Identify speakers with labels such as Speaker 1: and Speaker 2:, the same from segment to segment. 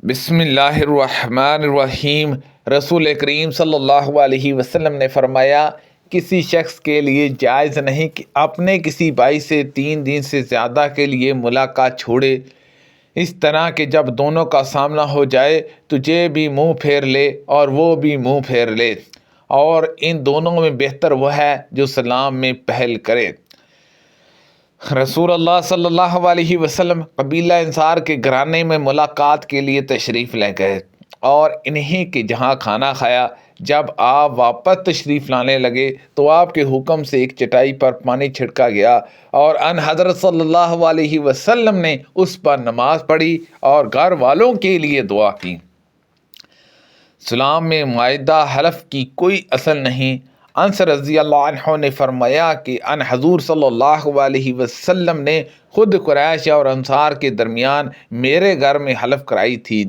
Speaker 1: بسم اللہ الرحمن الرحیم۔ رسول کریم صلی اللہ علیہ وسلم نے فرمایا، کسی شخص کے لیے جائز نہیں کہ اپنے کسی بھائی سے 3 دن سے زیادہ کے لیے ملاقات چھوڑے، اس طرح کہ جب دونوں کا سامنا ہو جائے تجھے بھی منہ پھیر لے اور وہ بھی منہ پھیر لے، اور ان دونوں میں بہتر وہ ہے جو سلام میں پہل کرے۔ رسول اللہ صلی اللہ علیہ وسلم قبیلہ انصار کے گھرانے میں ملاقات کے لیے تشریف لے گئے اور انہی کے جہاں کھانا کھایا۔ جب آپ واپس تشریف لانے لگے تو آپ کے حکم سے ایک چٹائی پر پانی چھڑکا گیا اور ان حضرت صلی اللہ علیہ وسلم نے اس پر نماز پڑھی اور گھر والوں کے لیے دعا کی۔ سلام میں معاہدہ حلف کی کوئی اصل نہیں۔ انس رضی اللہ عنہ نے فرمایا کہ ان حضور صلی اللہ علیہ وسلم نے خود قریش اور انصار کے درمیان میرے گھر میں حلف کرائی تھی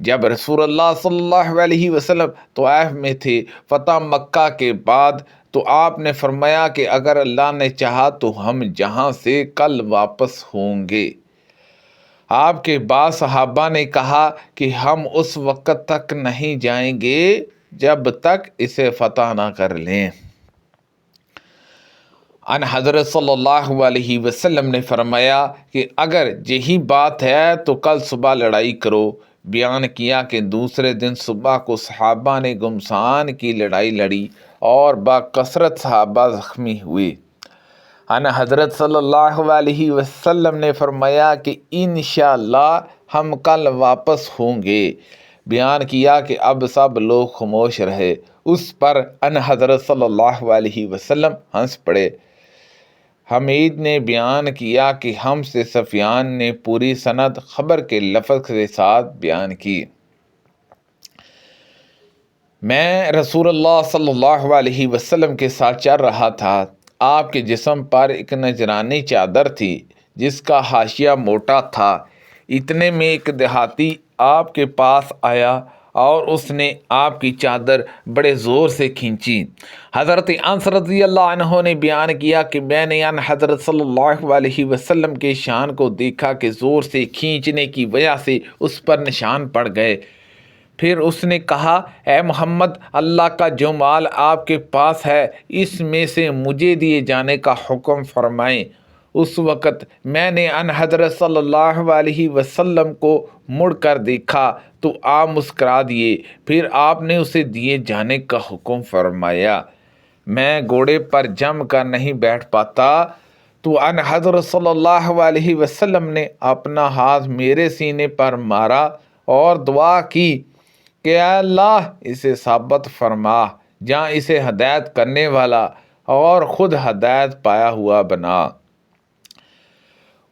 Speaker 1: جب رسول اللہ صلی اللہ علیہ وسلم طائف میں تھے۔ فتح مکہ کے بعد تو آپ نے فرمایا کہ اگر اللہ نے چاہا تو ہم جہاں سے کل واپس ہوں گے۔ آپ کے بعض صحابہ نے کہا کہ ہم اس وقت تک نہیں جائیں گے جب تک اسے فتح نہ کر لیں۔ ان حضرت صلی اللہ علیہ وسلم نے فرمایا کہ اگر یہی بات ہے تو کل صبح لڑائی کرو۔ بیان کیا کہ دوسرے دن صبح کو صحابہ نے گمسان کی لڑائی لڑی اور بکثرت صحابہ زخمی ہوئے۔ ان حضرت صلی اللہ علیہ وسلم نے فرمایا کہ انشاءاللہ ہم کل واپس ہوں گے۔ بیان کیا کہ اب سب لوگ خاموش رہے۔ اس پر ان حضرت صلی اللہ علیہ وسلم ہنس پڑے۔ حمید نے بیان کیا کہ ہم سے سفیان نے پوری سند خبر کے لفظ کے ساتھ بیان کی۔ میں رسول اللہ صلی اللہ علیہ وسلم کے ساتھ چل رہا تھا۔ آپ کے جسم پر ایک نجرانی چادر تھی جس کا حاشیہ موٹا تھا۔ اتنے میں ایک دیہاتی آپ کے پاس آیا اور اس نے آپ کی چادر بڑے زور سے کھینچی۔ حضرت انس رضی اللہ عنہ نے بیان کیا کہ میں نے ان حضرت صلی اللہ علیہ وسلم کے شان کو دیکھا کہ زور سے کھینچنے کی وجہ سے اس پر نشان پڑ گئے۔ پھر اس نے کہا، اے محمد، اللہ کا جو مال آپ کے پاس ہے اس میں سے مجھے دیے جانے کا حکم فرمائیں۔ اس وقت میں نے ان حضرت صلی اللہ علیہ وسلم کو مڑ کر دیکھا تو آپ مسکرا دیے۔ پھر آپ نے اسے دیے جانے کا حکم فرمایا۔ میں گھوڑے پر جم کر نہیں بیٹھ پاتا تو ان حضرت صلی اللہ علیہ وسلم نے اپنا ہاتھ میرے سینے پر مارا اور دعا کی کہ اے اللہ اسے ثابت فرما، جہاں اسے ہدایت کرنے والا اور خود ہدایت پایا ہوا بنا۔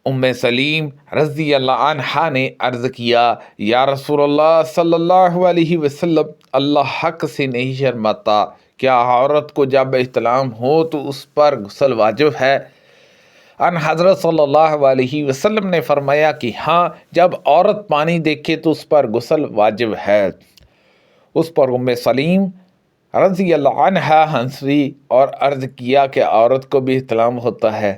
Speaker 1: ام سلیم رضی اللہ عنہا نے عرض کیا، یا رسول اللہ صلی اللہ علیہ وسلم، اللہ حق سے نہیں شرماتا، کیا عورت کو جب احتلام ہو تو اس پر غسل واجب ہے؟ ان حضرت صلی اللہ علیہ وسلم نے فرمایا کہ ہاں، جب عورت پانی دیکھے تو اس پر غسل واجب ہے۔ اس پر ام سلیم رضی اللہ عنہا ہنسی اور عرض کیا کہ عورت کو بھی احتلام ہوتا ہے؟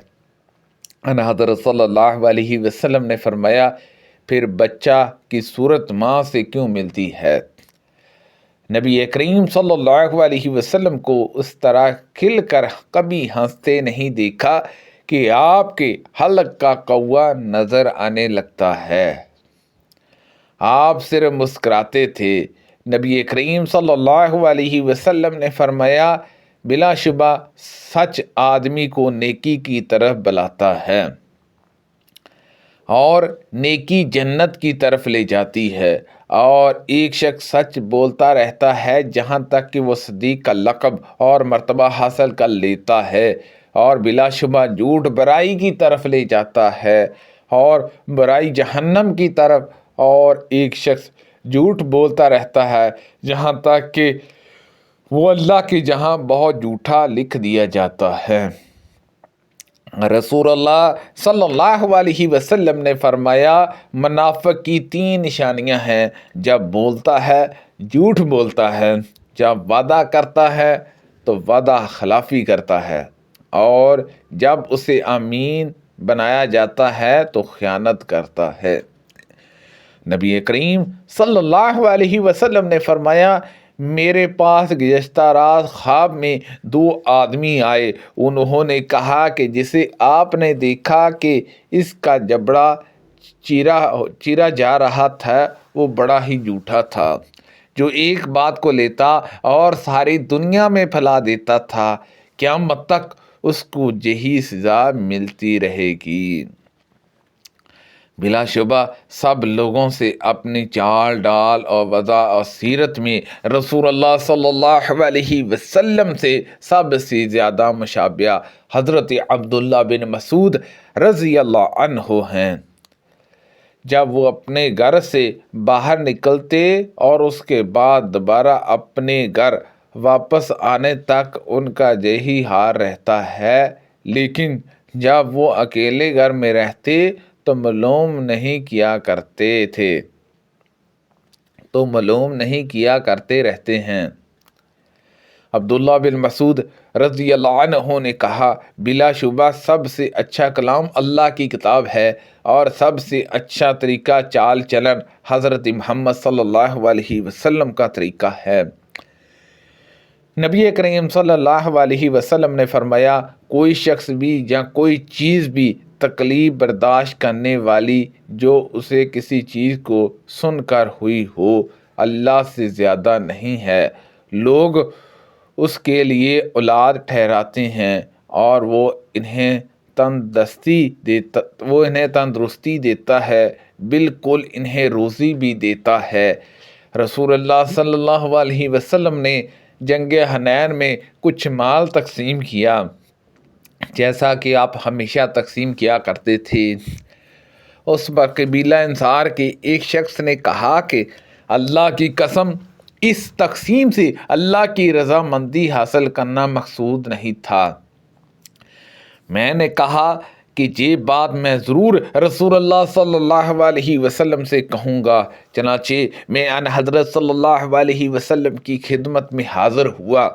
Speaker 1: ان حضرت صلی اللہ علیہ وسلم نے فرمایا، پھر بچہ کی صورت ماں سے کیوں ملتی ہے؟ نبی کریم صلی اللہ علیہ وسلم کو اس طرح کھل کر کبھی ہنستے نہیں دیکھا کہ آپ کے حلق کا قوا نظر آنے لگتا ہے۔ آپ صرف مسکراتے تھے۔ نبی کریم صلی اللہ علیہ وسلم نے فرمایا، بلا شبہ سچ آدمی کو نیکی کی طرف بلاتا ہے اور نیکی جنت کی طرف لے جاتی ہے، اور ایک شخص سچ بولتا رہتا ہے جہاں تک کہ وہ صدیق کا لقب اور مرتبہ حاصل کر لیتا ہے، اور بلا شبہ جھوٹ برائی کی طرف لے جاتا ہے اور برائی جہنم کی طرف، اور ایک شخص جھوٹ بولتا رہتا ہے جہاں تک کہ وہ اللہ کے جہاں بہت جھوٹا لکھ دیا جاتا ہے۔ رسول اللہ صلی اللہ علیہ وسلم نے فرمایا، منافق کی 3 نشانیاں ہیں، جب بولتا ہے جھوٹ بولتا ہے، جب وعدہ کرتا ہے تو وعدہ خلافی کرتا ہے، اور جب اسے امین بنایا جاتا ہے تو خیانت کرتا ہے۔ نبی کریم صلی اللہ علیہ وسلم نے فرمایا میرے پاس گزشتہ رات خواب میں 2 آدمی آئے، انہوں نے کہا کہ جسے آپ نے دیکھا کہ اس کا جبڑا چیرا جا رہا تھا وہ بڑا ہی جھوٹا تھا، جو ایک بات کو لیتا اور ساری دنیا میں پھیلا دیتا تھا، قیامت تک اس کو یہی سزا ملتی رہے گی۔ بلا شبہ سب لوگوں سے اپنی چال ڈال اور وضع اور سیرت میں رسول اللہ صلی اللہ علیہ وسلم سے سب سے زیادہ مشابہ حضرت عبداللہ بن مسعود رضی اللہ عنہ ہیں۔ جب وہ اپنے گھر سے باہر نکلتے اور اس کے بعد دوبارہ اپنے گھر واپس آنے تک ان کا یہی حال رہتا ہے، لیکن جب وہ اکیلے گھر میں رہتے تو معلوم نہیں کیا کرتے رہتے ہیں۔ عبداللہ بن مسعود رضی اللہ عنہ نے کہا بلا شبہ سب سے اچھا کلام اللہ کی کتاب ہے اور سب سے اچھا طریقہ چال چلن حضرت محمد صلی اللہ علیہ وسلم کا طریقہ ہے۔ نبی کریم صلی اللہ علیہ وسلم نے فرمایا کوئی شخص بھی یا کوئی چیز بھی تکلیف برداشت کرنے والی جو اسے کسی چیز کو سن کر ہوئی ہو اللہ سے زیادہ نہیں ہے۔ لوگ اس کے لیے اولاد ٹھہراتے ہیں اور وہ انہیں تندرستی دیتا ہے، بالکل انہیں روزی بھی دیتا ہے۔ رسول اللہ صلی اللہ علیہ وسلم نے جنگ حنین میں کچھ مال تقسیم کیا، جیسا کہ آپ ہمیشہ تقسیم کیا کرتے تھے۔ اس پر قبیلہ انصار کے ایک شخص نے کہا کہ اللہ کی قسم اس تقسیم سے اللہ کی رضامندی حاصل کرنا مقصود نہیں تھا۔ میں نے کہا کہ یہ بات میں ضرور رسول اللہ صلی اللہ علیہ وسلم سے کہوں گا، چنانچہ میں ان حضرت صلی اللہ علیہ وسلم کی خدمت میں حاضر ہوا۔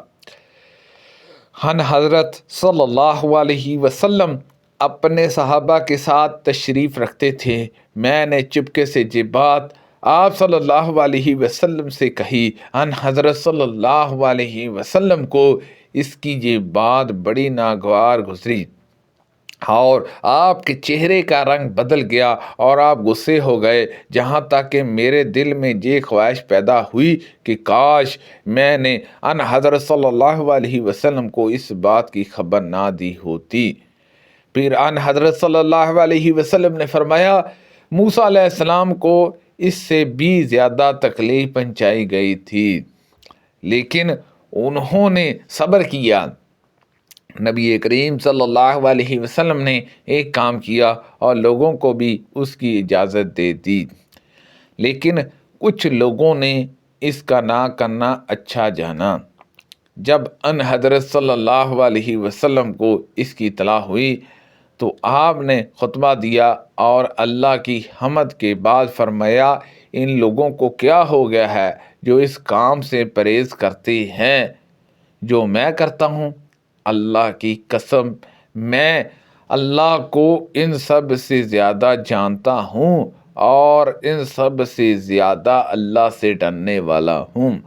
Speaker 1: ان حضرت صلی اللہ علیہ وسلم اپنے صحابہ کے ساتھ تشریف رکھتے تھے۔ میں نے چپکے سے یہ بات آپ صلی اللہ علیہ وسلم سے کہی۔ ان حضرت صلی اللہ علیہ وسلم کو اس کی یہ بات بڑی ناگوار گزری اور آپ کے چہرے کا رنگ بدل گیا اور آپ غصے ہو گئے، جہاں تک کہ میرے دل میں یہ خواہش پیدا ہوئی کہ کاش میں نے ان حضرت صلی اللہ علیہ وسلم کو اس بات کی خبر نہ دی ہوتی۔ پھر ان حضرت صلی اللہ علیہ وسلم نے فرمایا موسیٰ علیہ السلام کو اس سے بھی زیادہ تکلیف پہنچائی گئی تھی، لیکن انہوں نے صبر کیا۔ نبی کریم صلی اللہ علیہ وسلم نے ایک کام کیا اور لوگوں کو بھی اس کی اجازت دے دی، لیکن کچھ لوگوں نے اس کا نہ کرنا اچھا جانا۔ جب ان حضرت صلی اللہ علیہ وسلم کو اس کی اطلاع ہوئی تو آپ نے خطبہ دیا اور اللہ کی حمد کے بعد فرمایا ان لوگوں کو کیا ہو گیا ہے جو اس کام سے پرہیز کرتے ہیں جو میں کرتا ہوں؟ اللہ کی قسم میں اللہ کو ان سب سے زیادہ جانتا ہوں اور ان سب سے زیادہ اللہ سے ڈرنے والا ہوں۔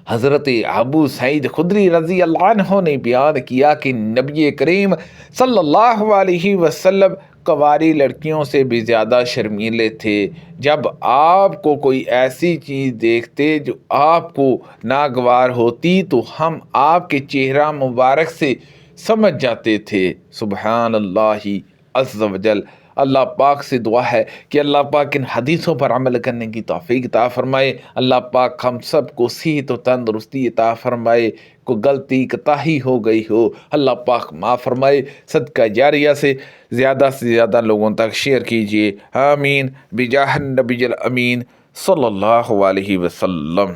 Speaker 1: حضرت ابو سعید خدری رضی اللہ عنہ نے بیان کیا کہ نبی کریم صلی اللہ علیہ وسلم کنواری لڑکیوں سے بھی زیادہ شرمیلے تھے۔ جب آپ کو کوئی ایسی چیز دیکھتے جو آپ کو ناگوار ہوتی تو ہم آپ کے چہرہ مبارک سے سمجھ جاتے تھے۔ سبحان اللہ عز و جل۔ اللہ پاک سے دعا ہے کہ اللہ پاک ان حدیثوں پر عمل کرنے کی توفیق عطا فرمائے۔ اللہ پاک ہم سب کو صحت و تندرستی عطا فرمائے۔ کوئی غلطی کوتاہی ہو گئی ہو اللہ پاک معاف فرمائے۔ صدقہ جاریہ سے زیادہ لوگوں تک شیئر کیجیے۔ آمین بجاہ النبی الامین صلی اللہ علیہ وسلم۔